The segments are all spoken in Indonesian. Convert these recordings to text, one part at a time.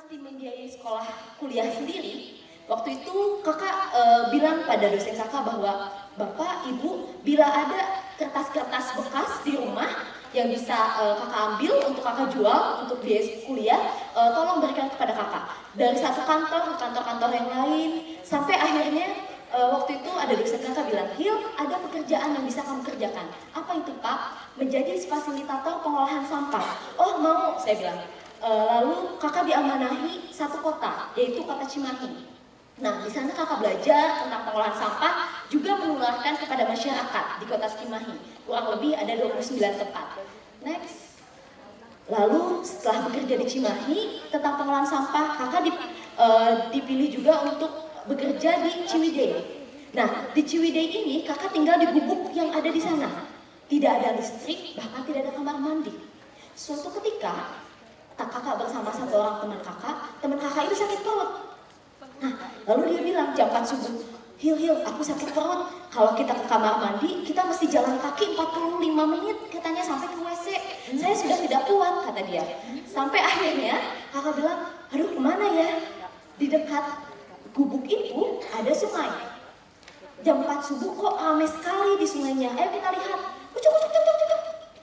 mesti membiayai sekolah kuliah sendiri, waktu itu kakak bilang pada dosen kakak bahwa Bapak, Ibu, bila ada kertas-kertas bekas di rumah yang bisa kakak ambil untuk kakak jual untuk biaya kuliah, tolong berikan kepada kakak. Dari satu kantor ke kantor-kantor yang lain, sampai akhirnya waktu itu ada dosen kakak bilang, Hil, ada pekerjaan yang bisa kamu kerjakan. Apa itu Pak? Menjadi fasilitator pengolahan sampah. Oh mau, saya bilang. Lalu kakak diamanahi satu kota, yaitu kota Cimahi. Nah, di sana kakak belajar tentang pengolahan sampah, juga menularkan kepada masyarakat di kota Cimahi. Kurang lebih ada 29 tempat. Next. Lalu setelah bekerja di Cimahi tentang pengolahan sampah, kakak dipilih juga untuk bekerja di Ciwidey. Nah, di Ciwidey ini kakak tinggal di gubuk yang ada di sana. Tidak ada listrik, bahkan tidak ada kamar mandi. Suatu ketika kakak bersama satu orang teman kakak itu sakit perut. Nah, lalu dia bilang jam 4 subuh, Hil, aku sakit perut. Kalau kita ke kamar mandi, kita mesti jalan kaki 45 menit, katanya sampai ke WC. Saya sudah tidak kuat, kata dia. Sampai akhirnya kakak bilang, aduh kemana ya? Di dekat gubuk itu ada sungai. Jam 4 subuh kok ramai sekali di sungainya. Ayo kita lihat. Ucuk.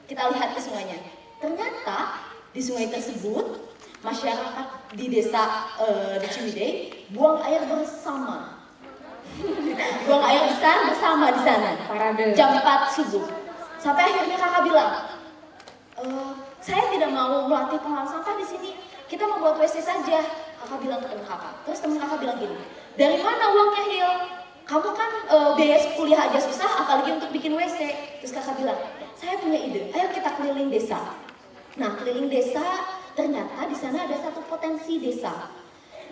Kita lihat ke sungainya. Ternyata di sungai tersebut, masyarakat di desa di Ciwidey buang air bersama. Buang air besar bersama di sana. Parade. Jam 4 subuh. Sampai akhirnya kakak bilang, saya tidak mau melatih pengolahan sampah di sini. Kita mau buat WC saja. Kakak bilang ke teman kakak. Terus teman kakak bilang gini, dari mana uangnya Hil? Kamu kan biaya kuliah aja susah, apalagi untuk bikin WC. Terus kakak bilang, saya punya ide. Ayo kita keliling desa. Nah, keliling desa, ternyata di sana ada satu potensi desa.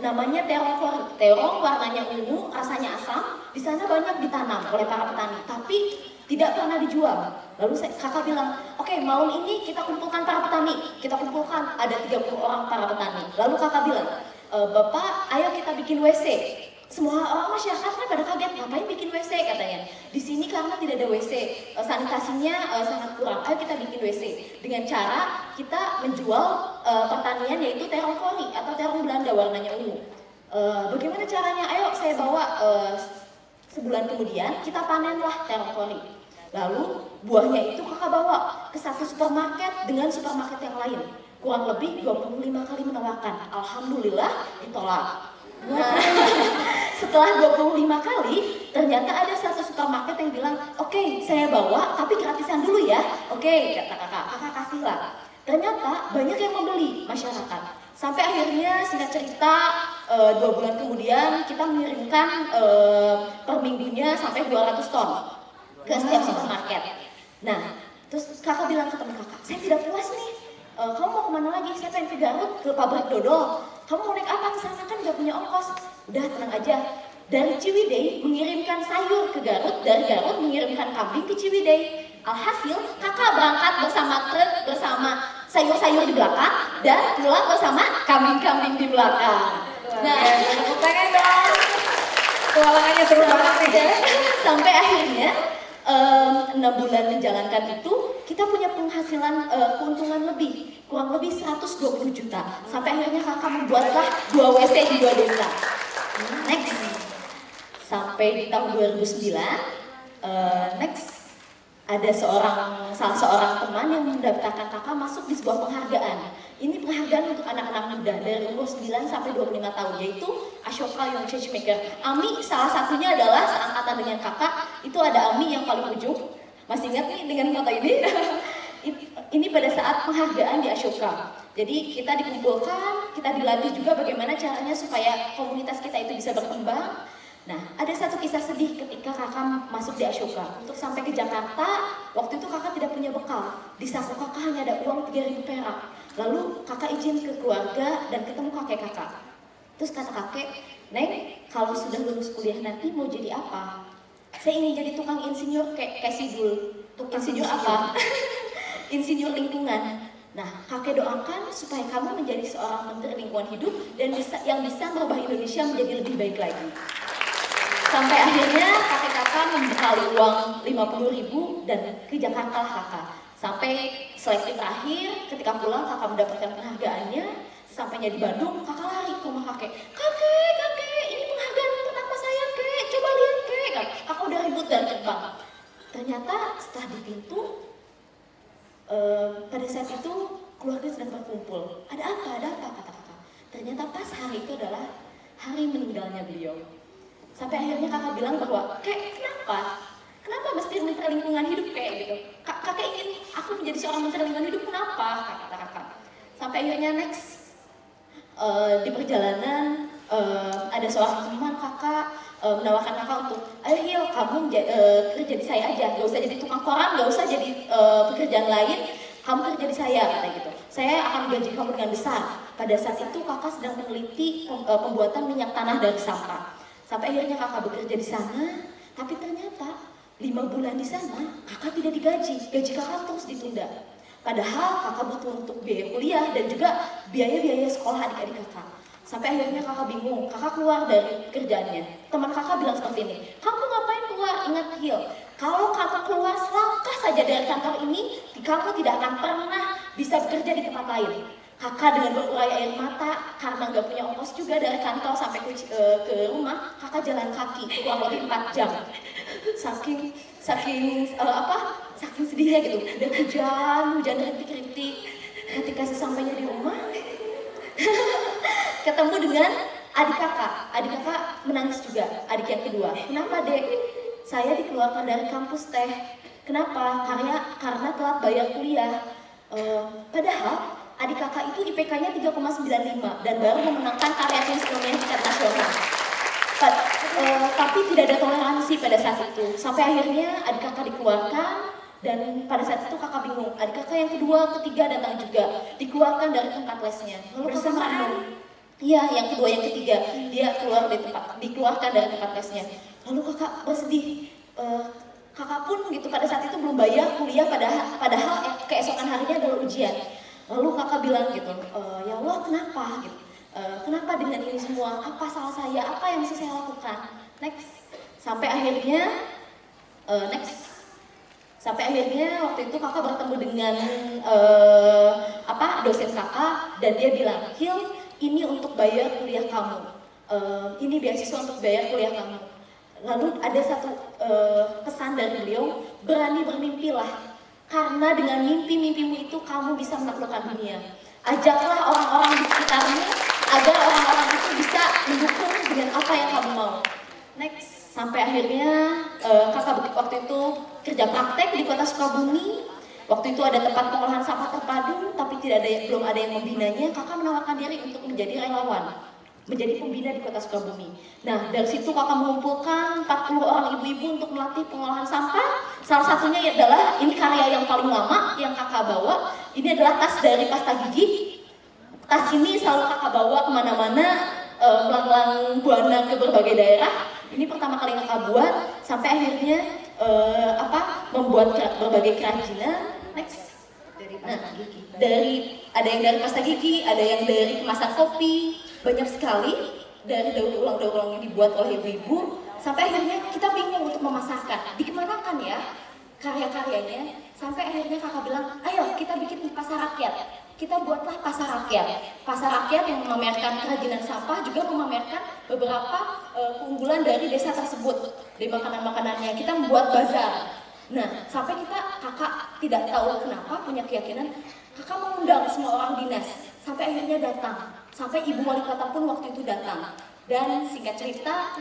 Namanya terong. Terong warnanya ungu, rasanya asam. Di sana banyak ditanam oleh para petani, tapi tidak pernah dijual. Lalu kakak bilang, oke, malam ini kita kumpulkan para petani. Kita kumpulkan, ada 30 orang para petani. Lalu kakak bilang, Bapak, ayo kita bikin WC. Semua orang masyarakat kan pada kaget, ngapain bikin WC katanya. Di sini karena tidak ada WC, sanitasinya sangat kurang. Ayo kita bikin WC dengan cara kita menjual pertanian yaitu terong kori atau terong Belanda warnanya ungu. Bagaimana caranya? Ayo saya bawa. Sebulan kemudian kita panenlah terong kori. Lalu buahnya itu kakak bawa ke satu supermarket dengan supermarket yang lain. Kurang lebih 25 kali menawarkan. Alhamdulillah ditolak. Nah, setelah 25 kali, ternyata ada satu supermarket yang bilang, oke, saya bawa, tapi gratisan dulu ya. Oke, kata kakak kasihlah. Ternyata banyak yang membeli masyarakat. Sampai akhirnya singkat cerita, 2 bulan kemudian kita mengirimkan per minggunya sampai 200 ton ke setiap supermarket. Nah, terus kakak bilang ke teman kakak, saya tidak puas nih. Kamu mau kemana lagi? Saya pengen ke Garut, ke pabrik dodol. Kamu mau naik apa ke sana, kan gak punya ongkos? Udah tenang aja. Dari Ciwidey mengirimkan sayur ke Garut, dari Garut mengirimkan kambing ke Ciwidey. Alhasil kakak berangkat bersama truk, bersama sayur-sayur di belakang, dan pulang bersama kambing-kambing di belakang. Nah, pengen dong. Petualangannya seru banget ya. Sampai akhirnya 6 bulan menjalankan itu, kita punya penghasilan keuntungan lebih, kurang lebih 120 juta. Sampai akhirnya kakak membuatlah 2 WC di 2 desa. Next, sampai di tahun 2009, next ada salah seorang teman yang mendaftarkan kakak masuk di sebuah penghargaan. Ini penghargaan untuk anak-anak muda dari umur 9 sampai 25 tahun, yaitu Ashoka Young Changemaker. Ami salah satunya adalah seangkatan dengan kakak, itu ada Ami yang paling ujung. Masih ingat nih dengan foto ini? Ini pada saat penghargaan di Ashoka. Jadi kita dikumpulkan, kita dilatih juga bagaimana caranya supaya komunitas kita itu bisa berkembang. Nah, ada satu kisah sedih ketika kakak masuk di Ashoka. Untuk sampai ke Jakarta, waktu itu kakak tidak punya bekal. Di saku kakak hanya ada uang 3.000 perak. Lalu kakak izin ke keluarga dan ketemu kakek kakak. Terus kata kakek, Neng, kalau sudah lulus kuliah nanti mau jadi apa? Saya ingin jadi tukang insinyur kayak Sidul. Insinyur apa? Insinyur lingkungan. Nah, kakek doakan supaya kamu menjadi seorang menteri lingkungan hidup dan yang bisa merubah Indonesia menjadi lebih baik lagi. Sampai akhirnya kakak membekali uang 50.000 dan ke Jakarta lah kakak. Sampai seleksi terakhir, ketika pulang kakak mendapatkan penghargaannya. sampainya di Bandung, kakak lari ke rumah kakek. Kakek, ini penghargaan pertama saya kek, coba lihat kek. Kakak udah ribut dari gerbang. Ternyata setelah di pintu, pada saat itu keluarga sedang berkumpul. Ada apa kata kakak. Ternyata pas hari itu adalah hari meninggalnya beliau. Sampai akhirnya kakak bilang bahwa, kek kenapa mesti menteri lingkungan hidup kayak gitu? Kakak ingin aku menjadi seorang menteri lingkungan hidup, kenapa? Kata kakak. Sampai akhirnya next, di perjalanan ada seorang teman kakak menawarkan kakak untuk, ayo Hil, kamu kerja di saya aja, gak usah jadi tukang koran, gak usah jadi pekerjaan lain, kamu kerja di saya, kata gitu. Saya akan gaji kamu dengan besar. Pada saat itu kakak sedang meneliti pembuatan minyak tanah dari sampah. Sampai akhirnya kakak bekerja di sana, tapi ternyata 5 bulan di sana kakak tidak digaji, gaji kakak terus ditunda. Padahal kakak butuh untuk biaya kuliah dan juga biaya sekolah adik-adik kakak. Sampai akhirnya kakak bingung, kakak keluar dari kerjaannya. Teman kakak bilang seperti ini, kamu ngapain keluar? Ingat Hil, kalau kakak keluar selangkah saja dari kantor ini, kamu tidak akan pernah bisa bekerja di tempat lain. Kakak dengan berurai air mata, karena nggak punya ongkos juga dari kantor sampai ke rumah, kakak jalan kaki kurang lebih 4 jam. Saking sedihnya gitu. Udah hujan rintik-rintik. Ketika sesampainya di rumah, ketemu dengan adik kakak. Adik kakak menangis juga, adik yang kedua. Kenapa dek? Saya dikeluarkan dari kampus teh. Kenapa? Karena telat bayar kuliah. Padahal adik kakak itu IPK-nya 3,95 dan baru memenangkan karya tulis ilmiah tingkat nasional. Tapi tidak ada toleransi pada saat itu. Sampai akhirnya adik kakak dikeluarkan dan pada saat itu kakak bingung. Adik kakak yang kedua, ketiga datang juga, dikeluarkan dari tempat lesnya. Lalu bersamaan. Iya, yang kedua, yang ketiga dia dikeluarkan dari tempat lesnya. Lalu kakak bersedih. Kakak pun gitu pada saat itu belum bayar kuliah padahal keesokan harinya adalah ujian. Lalu kakak bilang gitu, ya Allah kenapa gitu? Kenapa dengan ini semua? Apa salah saya? Apa yang mesti saya lakukan? Sampai akhirnya waktu itu kakak bertemu dengan dosen kakak dan dia bilang, Hil, ini untuk bayar kuliah kamu. Ini beasiswa untuk bayar kuliah kamu. Lalu ada satu pesan dari beliau, berani bermimpilah. Karena dengan mimpi-mimpimu itu kamu bisa menaklukkan dunia. Ajaklah orang-orang di sekitarmu agar orang-orang itu bisa mendukung dengan apa yang kamu mau. Sampai akhirnya kakak waktu itu kerja praktek di kota Sukabumi. Waktu itu ada tempat pengolahan sampah terpadu, tapi belum ada yang membinanya. Kakak menawarkan diri untuk menjadi relawan, menjadi pembina di kota Sukabumi. Nah, dari situ kakak mengumpulkan 40 orang ibu-ibu untuk melatih pengolahan sampah. Salah satunya adalah, ini karya yang paling lama yang kakak bawa. Ini adalah tas dari pasta gigi. Tas ini selalu kakak bawa kemana-mana, melanglang buana ke berbagai daerah. Ini pertama kali kakak buat, sampai akhirnya membuat berbagai kerajinan. Ada yang dari pasta gigi, ada yang dari kemasan kopi, banyak sekali dari daur ulang yang dibuat oleh ibu-ibu. Sampai akhirnya kita bingung untuk memasarkan, dikemanakan ya karya-karyanya. Sampai akhirnya kakak bilang, ayo kita bikin pasar rakyat. Kita buatlah pasar rakyat. Pasar rakyat yang memamerkan kerajinan sampah, juga memamerkan beberapa keunggulan dari desa tersebut. Dari makanan-makanannya, kita membuat bazar. Nah, sampai kakak tidak tahu kenapa punya keyakinan, kakak mengundang semua orang dinas. Sampai akhirnya datang. Sampai ibu wali kota pun waktu itu datang. Dan singkat cerita,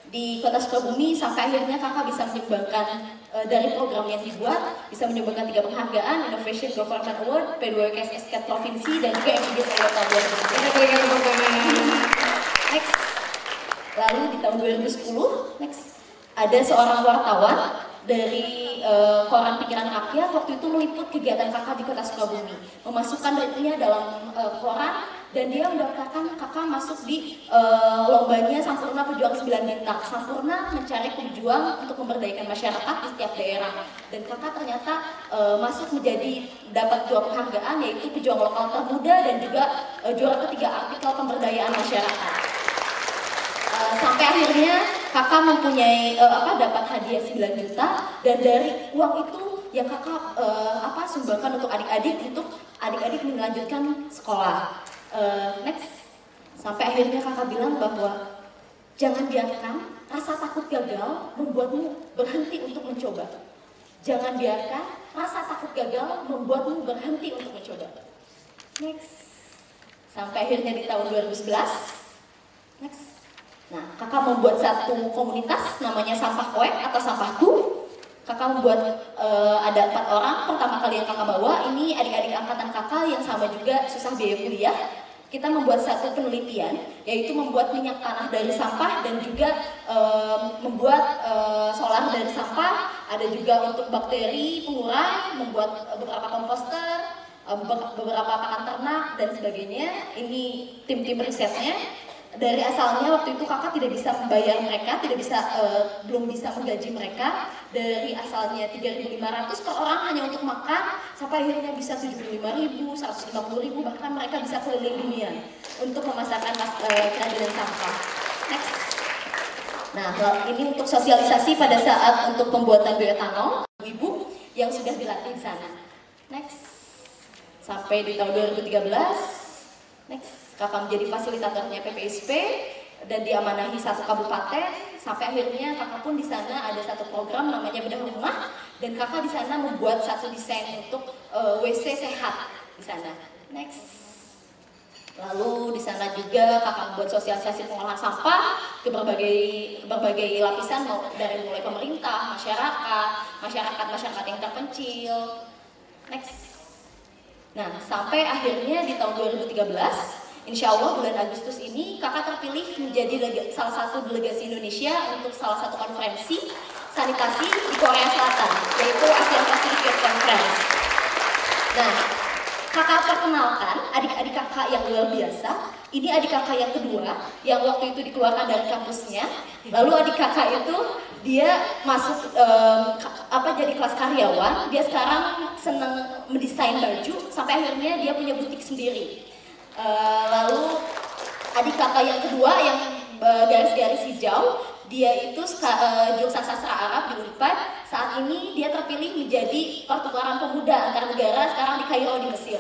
di kota Sukabumi sampai akhirnya kakak bisa menyumbangkan dari program yang dibuat, bisa menyumbangkan 3 penghargaan, Innovation Government Award, P2KSSK Provinsi, dan juga MPG Toyota 2020. Lalu di tahun 2010, ada seorang wartawan dari koran Pikiran Rakyat waktu itu meliput kegiatan kakak di kota Sukabumi, memasukkan dirinya dalam koran, dan dia mendaftarkan kakak masuk di lombanya Sampurna Pejuang 9 Bintang. Sampurna mencari pejuang untuk memberdayakan masyarakat di setiap daerah, dan kakak ternyata dapat 2 penghargaan, yaitu pejuang lokal termuda dan juga juara ketiga artikel pemberdayaan masyarakat. Sampai akhirnya kakak mempunyai dapat hadiah 9 juta, dan dari uang itu yang kakak sumbangkan untuk adik-adik melanjutkan sekolah. Next, sampai akhirnya kakak bilang bahwa jangan biarkan rasa takut gagal membuatmu berhenti untuk mencoba. Jangan biarkan rasa takut gagal membuatmu berhenti untuk mencoba. Next, sampai akhirnya di tahun 2011. Next. Nah, kakak membuat satu komunitas namanya Sampah Koek atau Sampahku. Kakak membuat ada 4 orang, pertama kali yang kakak bawa, ini adik-adik angkatan kakak yang sama juga susah biaya kuliah. Kita membuat satu penelitian, yaitu membuat minyak tanah dari sampah dan juga membuat solar dari sampah. Ada juga untuk bakteri pengurai, membuat beberapa komposter, beberapa pakan ternak dan sebagainya. Ini tim-tim risetnya. Dari asalnya waktu itu kakak tidak bisa membayar mereka, belum bisa menggaji mereka. Dari asalnya 3.500 per orang hanya untuk makan, sampai akhirnya bisa 75.000, 150.000, bahkan mereka bisa keliling dunia untuk memasarkan kerajinan sampah. Next. Nah, ini untuk sosialisasi pada saat untuk pembuatan bioetanol, ibu yang sudah dilatih di sana. Next. Sampai di tahun 2013. Next. Kakak menjadi fasilitatornya PPSP dan diamanahi 1 kabupaten. Sampai akhirnya kakak pun di sana ada satu program namanya Bedah Rumah, dan kakak di sana membuat satu desain untuk WC sehat di sana. Next. Lalu di sana juga kakak membuat sosialisasi pengolahan sampah ke berbagai lapisan, dari mulai pemerintah, masyarakat yang terpencil. Next. Nah, sampai akhirnya di tahun 2013. Insya Allah bulan Agustus ini kakak terpilih menjadi salah satu delegasi Indonesia untuk salah satu konferensi sanitasi di Korea Selatan, yaitu ASEAN Pacific Conference. Nah, kakak perkenalkan adik-adik kakak yang luar biasa. Ini adik kakak yang kedua yang waktu itu dikeluarkan dari kampusnya. Lalu adik kakak itu dia masuk jadi kelas karyawan. Dia sekarang senang mendesain baju sampai akhirnya dia punya butik sendiri. Lalu adik kakak yang kedua yang garis-garis hijau, dia itu jurusan sastra Arab di Unpad. Saat ini dia terpilih menjadi pertukaran pemuda antar negara sekarang di Kairo di Mesir.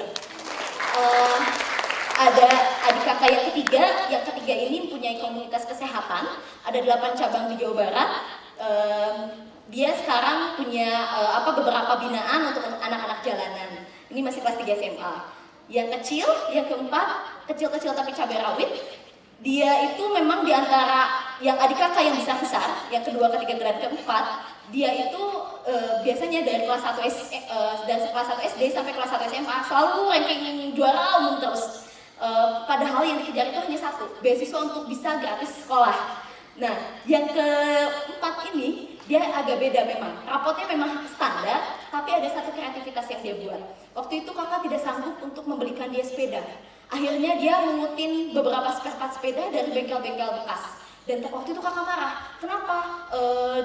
Ada adik kakak yang ketiga ini mempunyai komunitas kesehatan, ada 8 cabang di Jawa Barat. Dia sekarang punya beberapa binaan untuk anak-anak jalanan. Ini masih kelas 3 SMA. Yang kecil, yang keempat, kecil-kecil tapi cabai rawit. Dia itu memang diantara yang adik kakak yang bisa besar, yang kedua, ketiga, dan keempat. Dia itu biasanya dari kelas 1 SD sampai kelas 1 SMA selalu ranking juara umum terus. Padahal yang dikejar itu hanya satu, beasiswa untuk bisa gratis sekolah. Nah, yang keempat ini dia agak beda memang. Rapotnya memang standar, tapi ada satu kreativitas yang dia buat. Waktu itu kakak tidak sanggup untuk membelikan dia sepeda. Akhirnya dia mengutin beberapa spare part sepeda dari bengkel-bengkel bekas. Dan waktu itu kakak marah, kenapa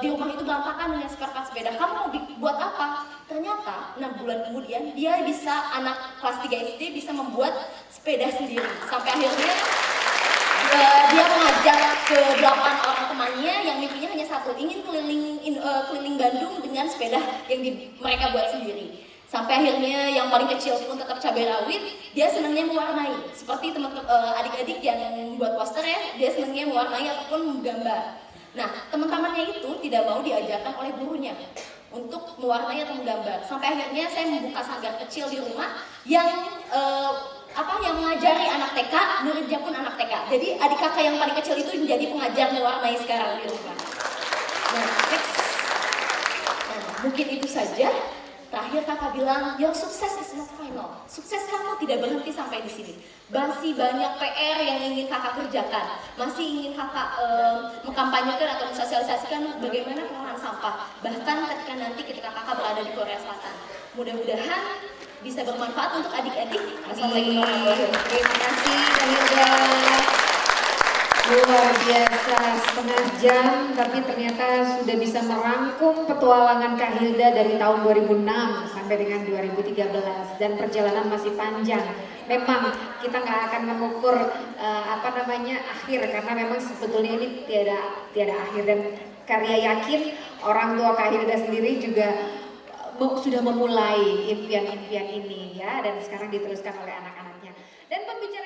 di rumah itu berantakan dengan spare part sepeda? Kamu mau buat apa? Ternyata 6 bulan kemudian dia bisa, anak kelas 3 SD bisa membuat sepeda sendiri. Sampai akhirnya dia mengajak ke 8 orang temannya yang mimpinya hanya satu, ingin keliling Bandung dengan sepeda yang mereka buat sendiri. Sampai akhirnya yang paling kecil pun tetap cabai rawit, dia senangnya mewarnai. Seperti adik-adik yang membuat poster ya, dia senangnya mewarnai ataupun menggambar. Nah, teman-temannya itu tidak mau diajarkan oleh gurunya untuk mewarnai atau menggambar. Sampai akhirnya saya membuka sanggar kecil di rumah yang mengajari anak TK, muridnya pun anak TK. Jadi adik kakak yang paling kecil itu menjadi pengajar mewarnai sekarang di rumah. Nah, mungkin itu saja. Terakhir kakak bilang, your success is not final. Sukses kamu tidak berhenti sampai di sini. Masih banyak PR yang ingin kakak kerjakan. Masih ingin kakak mengkampanyekan atau mensosialisasikan bagaimana pengolahan sampah. Bahkan ketika kakak berada di Korea Selatan. Mudah-mudahan bisa bermanfaat untuk adik-adik. Assalamualaikum warahmatullahi wabarakatuh. Terima kasih Kamilda. Luar biasa, setengah jam tapi ternyata sudah bisa merangkum petualangan Kak Hilda dari tahun 2006 sampai dengan 2013 dan perjalanan masih panjang. Memang kita nggak akan mengukur akhir karena memang sebetulnya ini tiada akhir, dan karya yakin orang tua Kak Hilda sendiri juga sudah memulai impian-impian ini ya, dan sekarang diteruskan oleh anak-anaknya. Dan pembicara